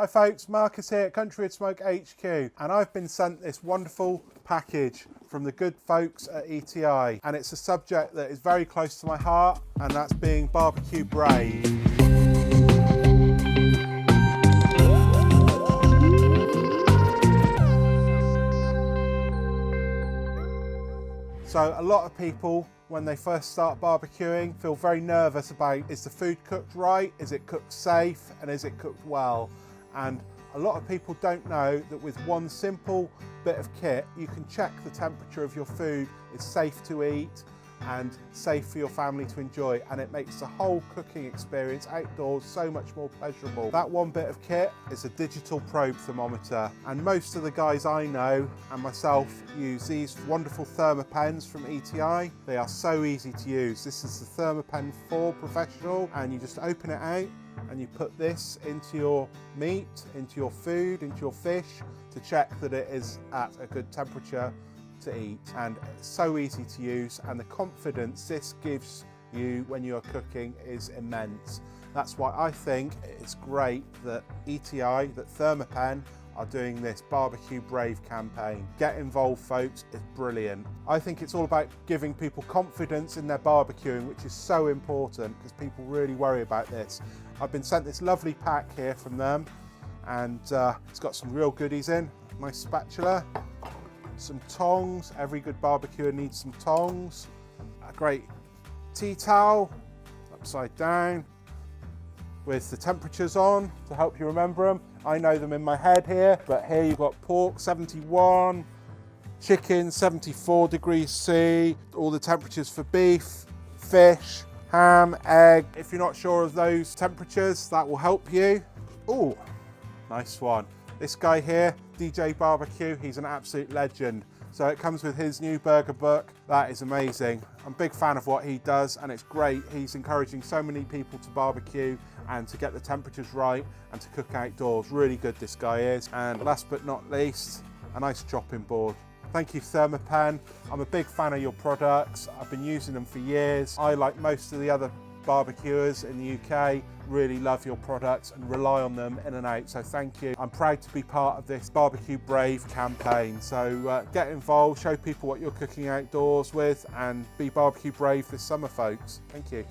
Hi folks, Marcus here at CountryWoodSmoke HQ, and I've been sent this wonderful package from the good folks at ETI, and it's a subject that is very close to my heart, and that's being BBQ Brave. So a lot of people, when they first start barbecuing, feel very nervous about, is the food cooked right, is it cooked safe, and is it cooked well? And a lot of people don't know that with one simple bit of kit, you can check the temperature of your food is safe to eat and safe for your family to enjoy, and it makes the whole cooking experience outdoors so much more pleasurable. That one bit of kit is a digital probe thermometer, and most of the guys I know and myself use these wonderful Thermapens from ETI. They are so easy to use. This is the Thermapen 4 Professional, and you just open it out and you put this into your meat, into your food, into your fish to check that it is at a good temperature to eat. And it's so easy to use, and the confidence this gives you when you're cooking is immense. That's why I think it's great that ETI, that Thermapen are doing this BBQ Brave campaign. Get involved folks, it's brilliant. I think it's all about giving people confidence in their barbecuing, which is so important because people really worry about this. I've been sent this lovely pack here from them, and it's got some real goodies in. Nice spatula, some tongs, every good barbecuer needs some tongs, a great tea towel, upside down, with the temperatures on to help you remember them. I know them in my head here, but here you've got pork 71, chicken 74 degrees C, all the temperatures for beef, fish, ham, egg. If you're not sure of those temperatures, that will help you. Oh, nice one. This guy here, DJ Barbecue, he's an absolute legend. So it comes with his new burger book. That is amazing. I'm a big fan of what he does, and it's great. He's encouraging so many people to barbecue and to get the temperatures right and to cook outdoors. Really good, this guy is. And last but not least, a nice chopping board. Thank you, Thermapen. I'm a big fan of your products. I've been using them for years. I, like most of the other barbecuers in the UK, really love your products and rely on them in and out, so thank you. I'm proud to be part of this BBQ Brave campaign, so get involved, show people what you're cooking outdoors with, and be BBQ Brave this summer folks. Thank you.